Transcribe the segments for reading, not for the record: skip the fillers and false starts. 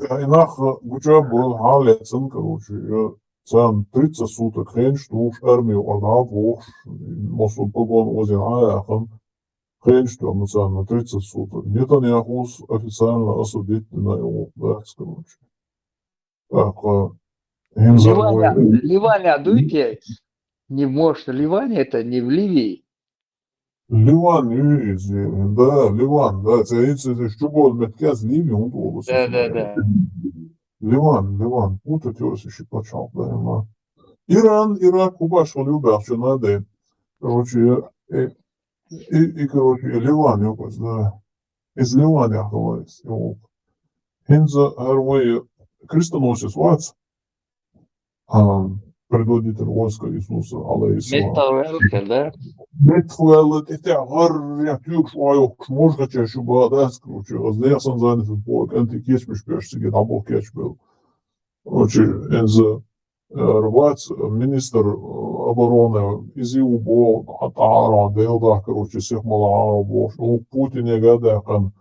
Инах был Халецен, короче, цен 30 суток хрен, что уж армию отдал, уж мосу погон озен аяхан, хрен, что мы цен на 30 суток. Нетаньяху официально осудительно его, да, короче. Так, Ливаня, Хинзарвой. Ливаня, дуйте. Не может, Ливаня это не в Ливии. Ливан, да, Ливан, да, це що було метке з Лівії, он було Да. Ливан, путать его еще почал, да, Иран, Ирак, Кубаш, любят, что надо, короче, короче, Ливан, якось, да, из Ливана, говорится, Хинза, Гарвей, крестоносец, Вац, предводитель войска Иисуса, алейхиссалам. Металлург, да? Metfuel, это гаря тюрш айок можно чаще было, да, короче, возлесан занят по антикечмиш пешсиге, там был кетч был. Короче, из рвать министр обороны из ЮБО, Атара, Делда, короче, всех малааров, Путин не гадахан,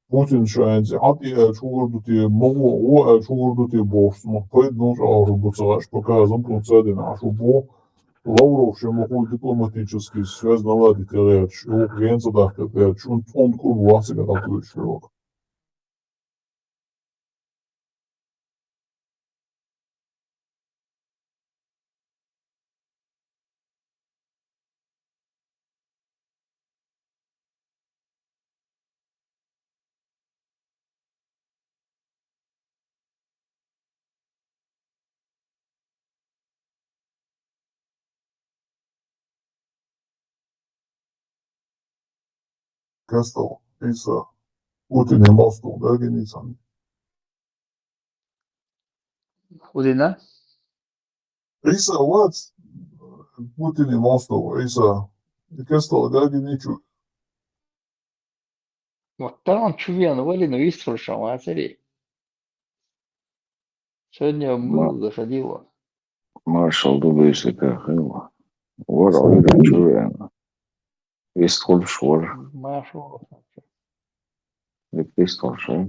Путин шайнзи, чугурдути, могу, чугурдути бог, смогпейд, ну, арбуцаш, показом, процеды нашу бог, Лавров ще могли дипломатически связь наладить, его клиент задахтет, он курбуасы готовит широк. Кастел, Иса, Путин и Мосту, да, геницами. Удина? Иса, вот, Путин и Мосту, Иса, Кастел, да, геничу. Вот там чувен, валину иструшал, а цари. Сегодня был, заходило. Marshall Dubisika Hill. What are you doing? Pistol швор. Машу. Pistol швор.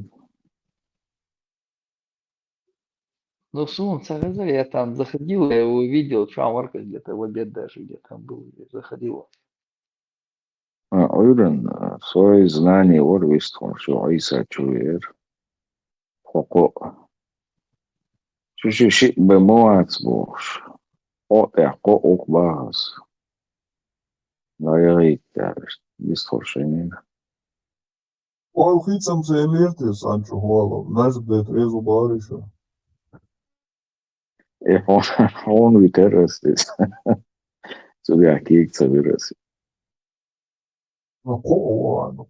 Ну, солнце, сказали, я там заходил, я его видел, Шамарка где-то в обед даже, где там был, заходил. Уйден, свои знания вот Pistol швор. Иса чуер. Хоко. Чуть-чуть бемоац бош. О, ко окбас. Да, я рейдер. Pistol швор. Алхицам се элерти, Санчо Хуалов, знаешь, где трезу бариша. Он витерасtis. Цуга кикца вирasi. Ну, ладно.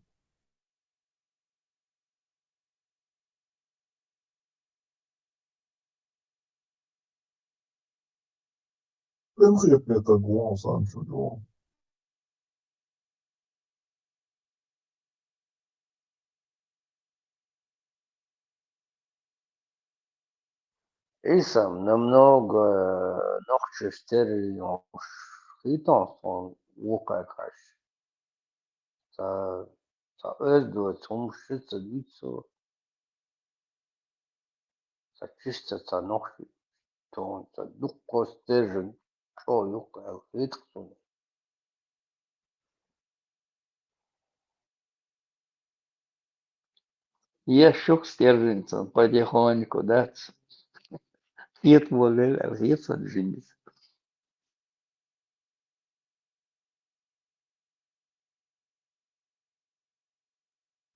Прям это гол, Санчо, гол. И сам намного ногче стерил хитон он лукай каш. За öldü zum Schütze лицо. За чистится ног то за дукко стержен. Что лукай хитон. Я щук стерженцем потихоньку, да. Нет воли, а нет джинис.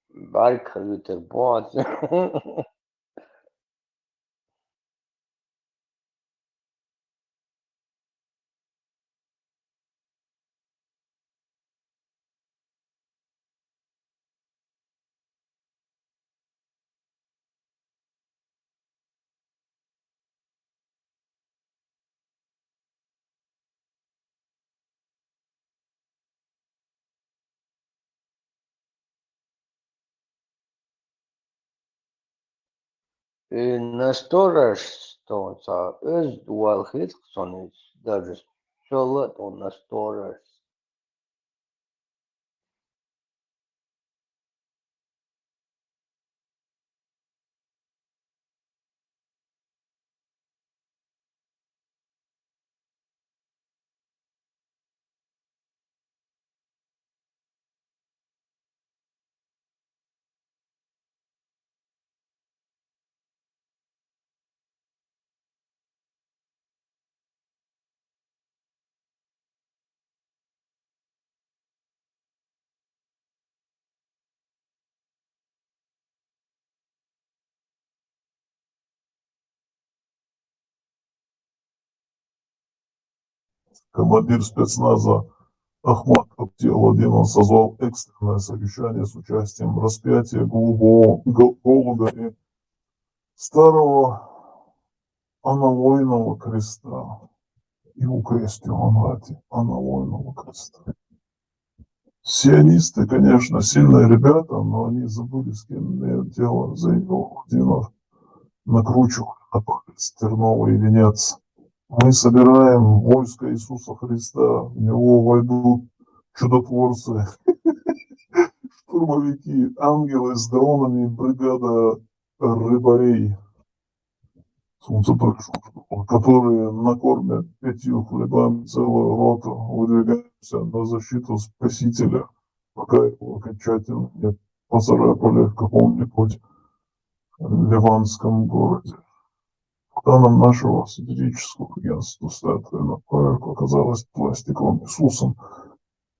Барк лютер бот. На сторож, что за дуал хитсон даже шолот он на сторож. командир спецназа Ахмат Абдиаладдин созвал экстренное совещание с участием распятия голубя и старого аналойного креста. И укрестил он эти аналойного креста. Сионисты, конечно, сильные ребята, но они забыли, с кем имеют дело, заявил Владимир, накручивая на палец терновый венец. Мы собираем войско Иисуса Христа, в него войдут чудотворцы, штурмовики, ангелы с дронами, бригада рыбарей, которые накормят 5 хлебами целую роту. Выдвигаемся на защиту Спасителя, пока его окончательно не поцарапали в каком-нибудь ливанском городе. По данным нашего сатирического агентства, статуя на проверку оказалась пластиковым Иисусом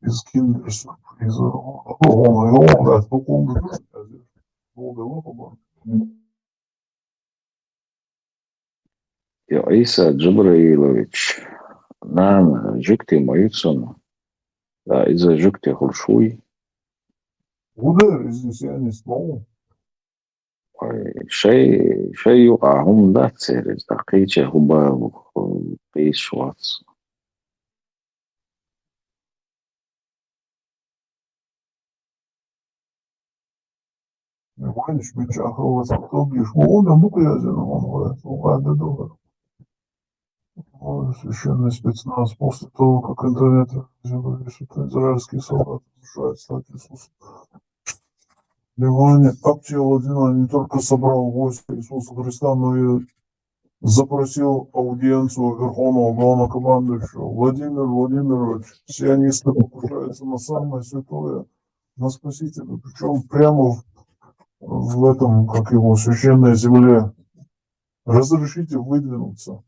из киндер-сюрприза. Ja Isa Džibrailović, نعم جوكتي مايوتسون، لا إذا جوكتي خلشوي Удар здесь я не снова. شيء يقعهم لا تسيرز دقيقة هما بيس شواتس. Иванич Мечахова, Салтовгиш, Волга, Букрязин, он говорит, Лугада, Доллар. Священный спецназ после того, как интернет разъявили, что израильские солдаты разрушают статую Иисуса. Ливане Абдиаладдин не только собрал войско Иисуса Христа, но и запросил аудиенцию Верховного Главнокомандующего. Владимир Владимирович, сионисты покушаются на самое святое, на Спасителя, причем прямо в этом, как его, священной земле. Разрешите выдвинуться.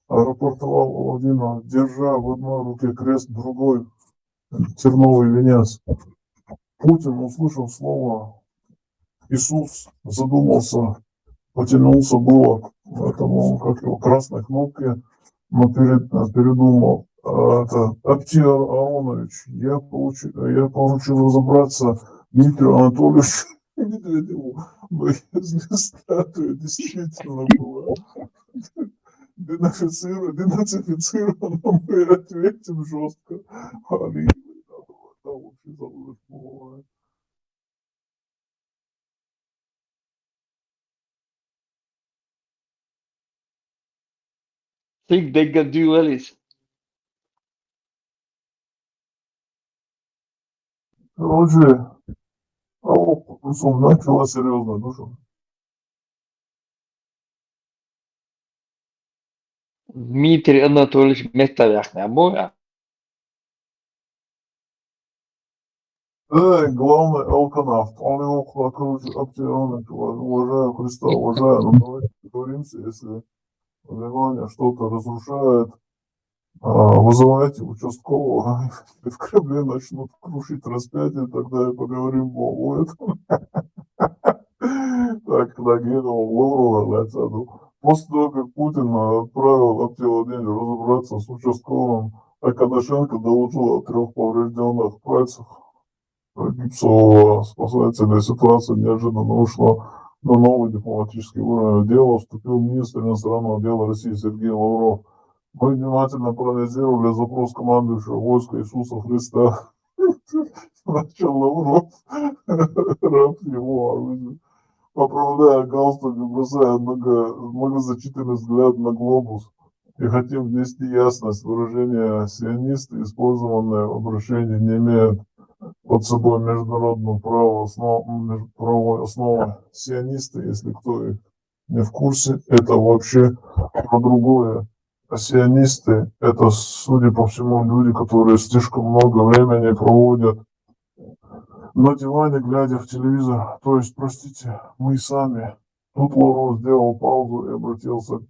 Рапортовал Владимир, держа в одной руке крест, в другой терновый венец. Путин, услышав слово Иисус, задумался, потянулся было к этому, как его, красной кнопке, но передумал. Это Аптир Аронович, я поручил разобраться Дмитрию Анатольевичу Медведеву, но если статуя действительно была денацифицирована, мы ответим жестко. Али, да, вообще забыл. Cik deg duelis. Короче, начала серьезно, ну что? Дмитрий Анатольевич Метавяхня Моя. Главный алканавт. Он его, короче, Аптианович, уважаю Христа, уважаю, но давайте договоримся, если Ливане что-то разрушает, вызывайте участкового, и в Кремле начнут крушить распятие, тогда и поговорим о этом. Так, нагинул Лаврова на цену. После того, как Путин отправил Аптиаладдина разобраться с участковым, а Коношенко доложил о 3 поврежденных пальцах гипсового спасателя, ситуация неожиданно ушла на новый дипломатический уровень. В дело вступил министр иностранного дела России Сергей Лавров. Мы внимательно проанализировали запрос командующего войска Иисуса Христа. Начал Лавров, раб его оружия, поправляя галстук и бросая многозначительный взгляд на глобус. И хотим внести ясность. Выражение сионисты, использованное в обращении, не имеет под собой международную правовую основу. Сионисты, если кто их не в курсе, это вообще про другое. А сионисты – это, судя по всему, люди, которые слишком много времени проводят на диване, глядя в телевизор. То есть, простите, мы сами. Тут Лавров сделал паузу и обратился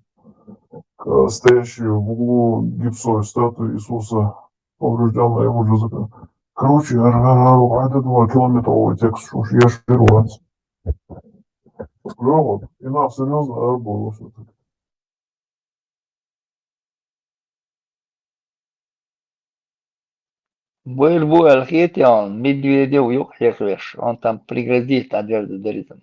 к стоящей в углу гипсовой статуи Иисуса, поврежденной его же закон. Короче, это 2-километровый текст, что ж, я ж первый раз. Вот, и нам серьезно было все-таки. Был архите, он Медведев юхлешвеш, он там пригрозит одежду даритом.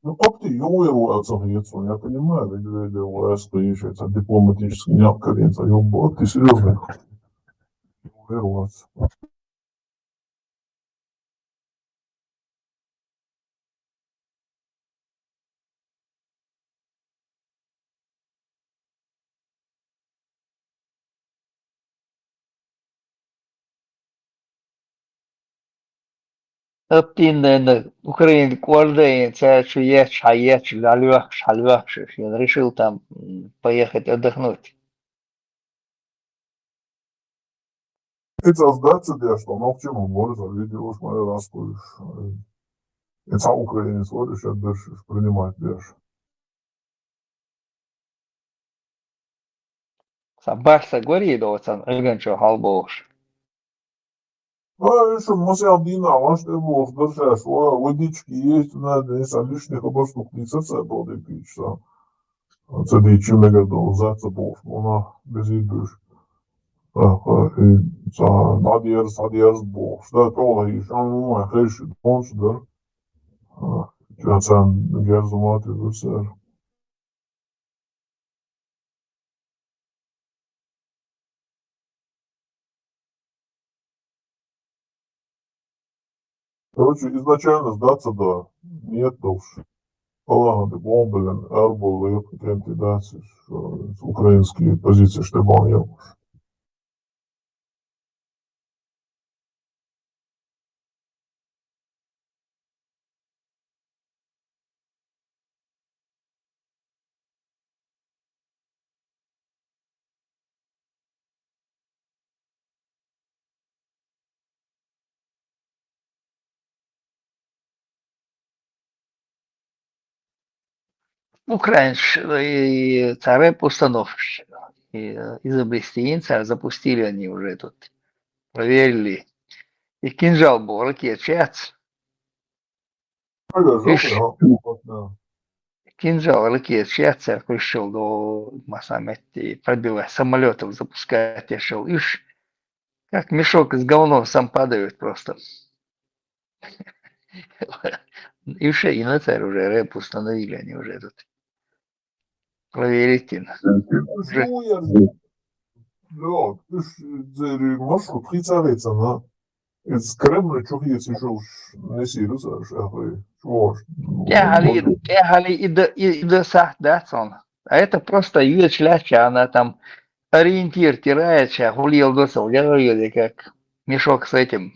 Ну, как ты юруется грецу, я понимаю, Медведев, стоишь, дипломатически необходимо, ёбать, ты серьезно юруется. Оптин Украине каждый чует, шает, шальвах, я решил там поехать отдохнуть. Это сдаться, да, что ну, в чем может, видишь, моя раскуешь. Это украинец, вот, сейчас дальше принимать, дальше. Барса горит, он рыганчо халбош. Ну, еще мусил Дина, он что был, дальше, что водички есть, надо, если лишних обоснух не цепал, пить, что. Це двічі не гадав, за це був, вона без їдуш. Це надієрс був. Що коли і що мой хейші донш, да? Я це герзумати висер. Короче, изначально сдаться, да. Нет дальше. Полагати бомбелен, ербол, кандидації, що з української позиції штабанів. Украинш и царь установщик. И изобрести царь запустили они уже тут. Проверили. И кинжал был, ракет, Ага, Иш, жопа, кинжал, ракет, пришел до Масаметти, пробивая самолетов, запускать, я шел. Иш, как мешок с говном сам падает просто. Иш, и на царь уже рэп установили они уже тут. Проверить. Уже Что я, да, ты ж, маршрут хитарится, на. Из Кремля чухается еще уж не сирус, аж, чего ж, ехали и до Сахдатсон. А это просто ее чляча, она там ориентир теряется, хулил до говорили, как мешок с этим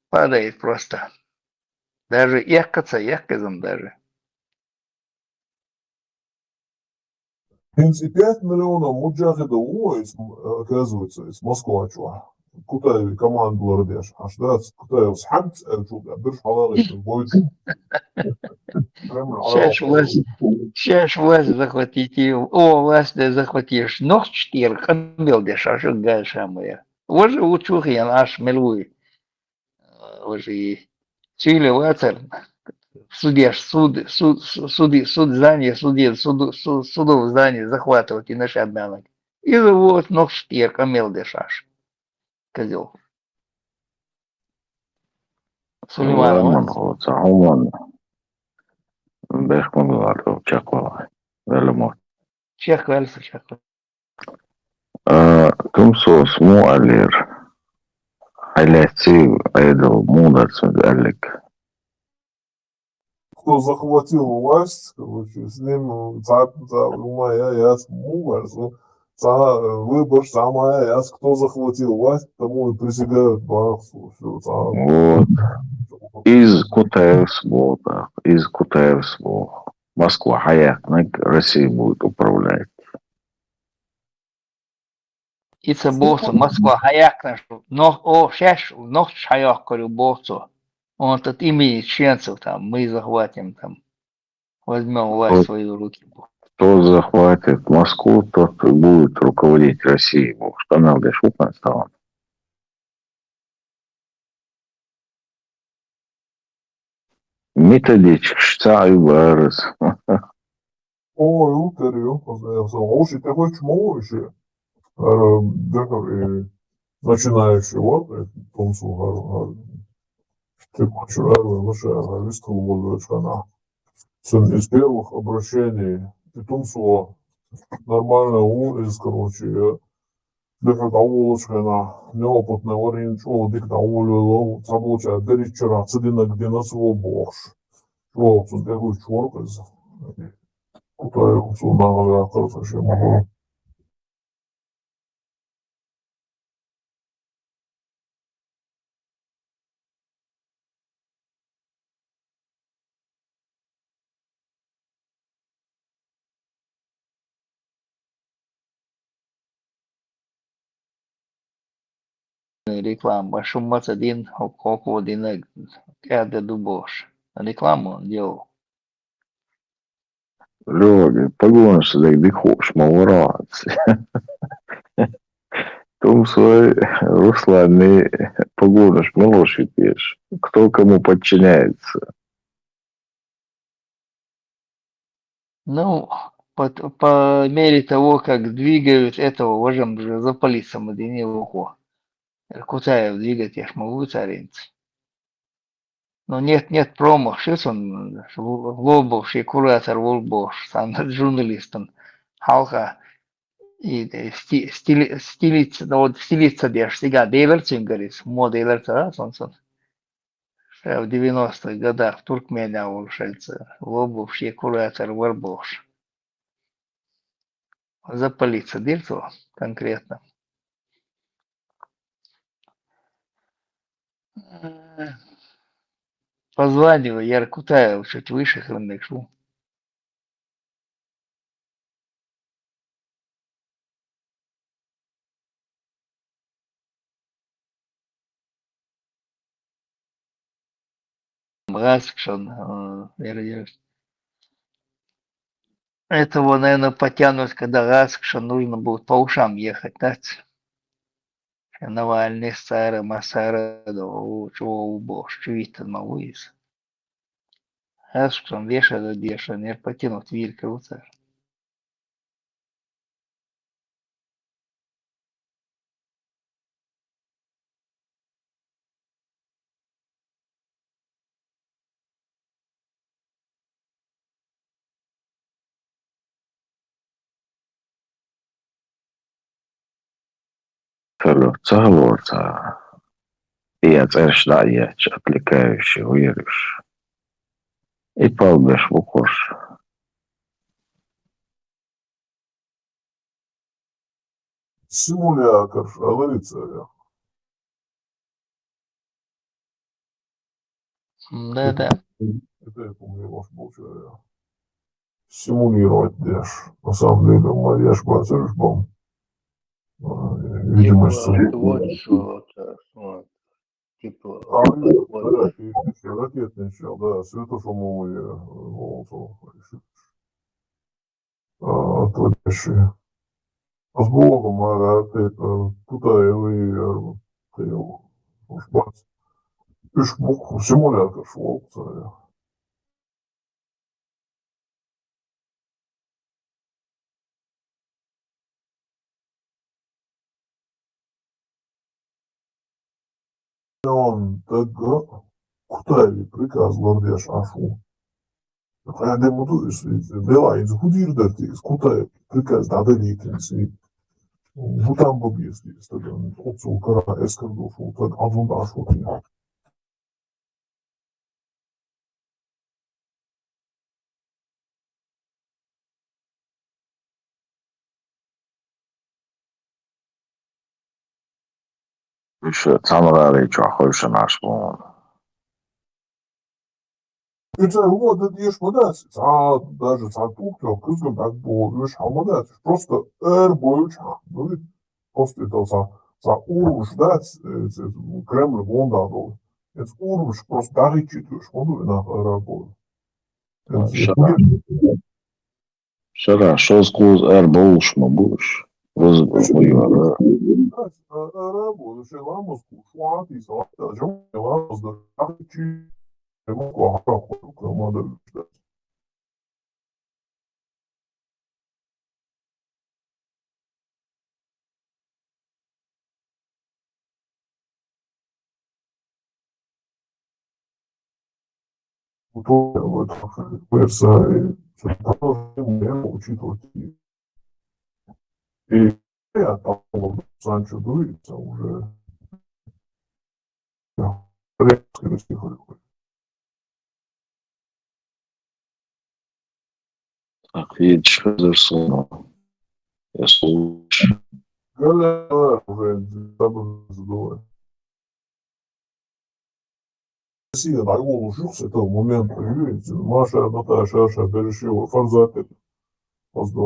падает просто. Даже ехказом даже. 5 миллионов муджахидов, оказывается, из Москвы, чего. Кутаеви команду лардеш, аж да, Кутаев схамт, чего, берш халалы, будет Кремль Сейчас власть, халал. сейчас власть захватите. О, власть да захватишь. Нох штир, камел деша, гаша моя. Уже учух я наш милуй. Уже Чили вацер. Судешь, суд здание, судов здание захватывать и наши обмянок. И вот ног штир, камел дешаш. Козел. Varmaan Сулейманов. oot sä oman Behmundilla Tšekvala veel muud. Чех вальса, чех. Tumsoos muu allir Алексей Айдол muudatused jällegi. Кто захватил власть, короче, с ним моя яс муварс, выбор самая яс, кто захватил власть, тому и присягают Барсу. Вот. Из Кутаевского, из Кутаевского. Москва Хаякнак Россия будет управлять. И це босу, Москва, хаяк наш. Но, о, шеш, ног шаяк, говорю, босу. Он тут имеет ченцев там, мы захватим там. Возьмем власть в свои руки. Кто захватит Москву, тот будет руководить Россией. Что надо шутно стало. Методич, шта и барыс. Ой, утерю, очень такой чмо еще. Декабрь начинающий вот, Томсу, Текучер, лучше выстрелил из первых обращений Томсу нормально из, короче, дека даволочкана неопытный варин човек даволило заблоча беричера цедина где на свой борщ. Вот, он такой чувак из куда он сюда короче, могу. Реклама. Шумац один, Хоку один, Кяда Дубош. Рекламу он делал. Люди, погонишься, так не хочешь, молодцы. Том свой Руслан, погонишь, молодший пишешь. Кто кому подчиняется. Ну, по мере того, как двигают этого, можем же за полисом один его. Кутаев двигать, я ж могу царинцы. Но нет промо, сейчас он Волбовший куратор Волбош, сам журналистом halka стилица деш сега дейлерцингарис, моделерца, сонсон. В 90-х годах в Туркмении улшельца, Волбовший куратор Волбош. Запалиться дельцо конкретно. Позваниваю, я Кутаев чуть выше храндышу. Раскшон, этого, наверное, потянут, когда Раскшон нужно будет по ушам ехать, да? Навальный, Сара, Масара, чего убож, чувствует мауис. Раскшон вешает, деша, не потянут вилька, вот так. Целуется. И отверждаешь, отвлекающий, веришь. И полбешь в укош. Симулятор, говорится, Да-да. это я помню, ваш получаю. Симулировать деш. На самом деле, моя шпацершбом. Видимость. Типа твотшот, вот, типа вот. Ракетный чел, да, светошумовые волосы. Отводящие. А с Богом, Кутаевый, шпац. Ишь, симулятор шел, царя. Он так Kutaevi prikaz Lordiešu afu. Ja demotujas, dēlā iz hudirdartīs, Kutaevi prikaz dadarītins, Butam babiestīs, tad otsu karā eskardošu, tad advundāšu. Еще самурай, что хочешь наш мон. Это вот, это ешь подать, даже за тукто, кызгам так было, ешь хамадать, просто бойча, ну ведь просто это за уруш, да, Кремль вондадол. Это уруш, просто даричитыш, он на работу. Шара, что сквозь будешь, мы будешь. Воевала. Работа, ще ламус, шуати, салата, жо, ламус, да, даричи, ему квахта, модель, вот версия, учитывать и я там Санчо Дуица уже резко стихов. Так, видишь, Хазерсона. Я слушаю. Галя уже задумывает. Россия так улучшился этого момента, видите, Маша, Наташа, Аша, Берешева, Фарзатет, Поздно,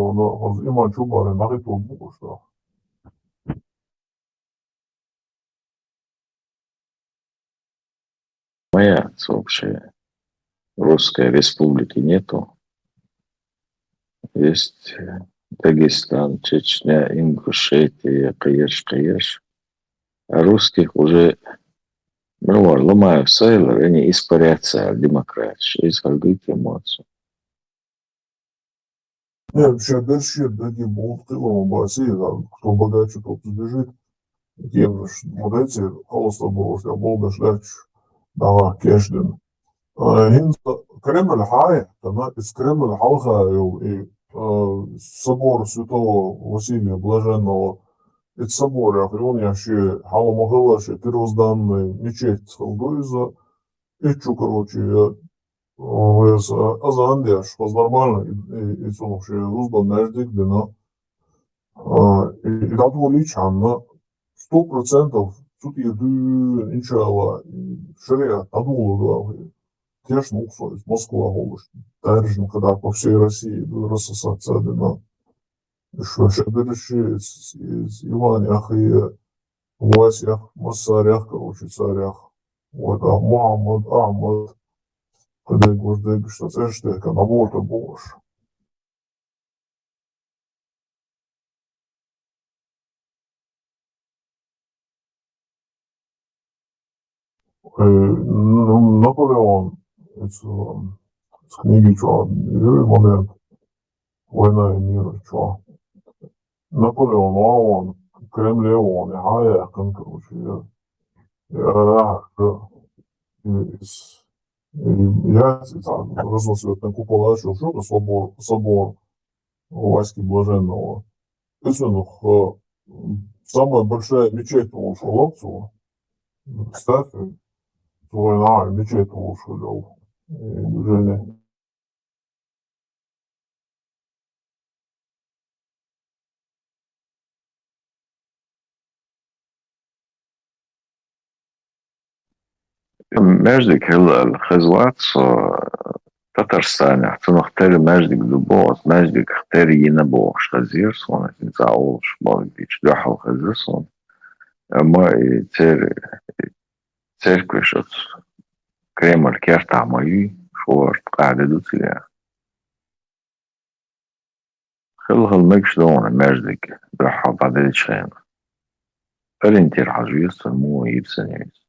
Иман Чубары, Нариту Букушта. Моя вообще Русской Республики нету. Есть Дагестан, Чечня, Ингушетия, Каеш. А русских уже var lomāju sayılır. Они испарятся демократия. Из halgıti эмоций. Не, вообще, дальше такие будут тылом России, кто богаче, тот сбежит. Тем, вот эти холоста было, что был дождать, да, Кешлин. Кремль Хай, она из Кремль Халха и собор святого Василия Блаженного, это собор, а он еще Халамагала, что первозданный мечеть Халдуиза, и чу, короче, Азандеш, нормально, и он вообще Руздал Неждик, Дина, и там лично 100% тут еду, иншалла, шария, танула, да, конечно, из Москвы, голос, даже когда по всей России рассосаться, Дина, что дальше из Иванях и Васях, Масарях, короче, царях, вот, а Мухаммад, Ахмад, когда говорят, что это что, канавота больше. Наполеон из книги, что, момент «Война и мир», что. Наполеон, он, Кремль, он, Хаяк, короче, я там разноцветный купол начал, что это собор Васьки Блаженного. Это самая большая мечеть у Шуловцева, кстати, война, мечеть у Шулев. Движение. Междик الخزوات Татарстане. Цунахтери междик дубос, междик хтери янабо штазирсон, заулш балдич дахал хазирсон. Мы и церкви шот Кремль керта мои шорт قاعدة دوتليا. خلها المكش دون مجدك دحا بعد الشين. فلنتير حجيس مو يبسنيس.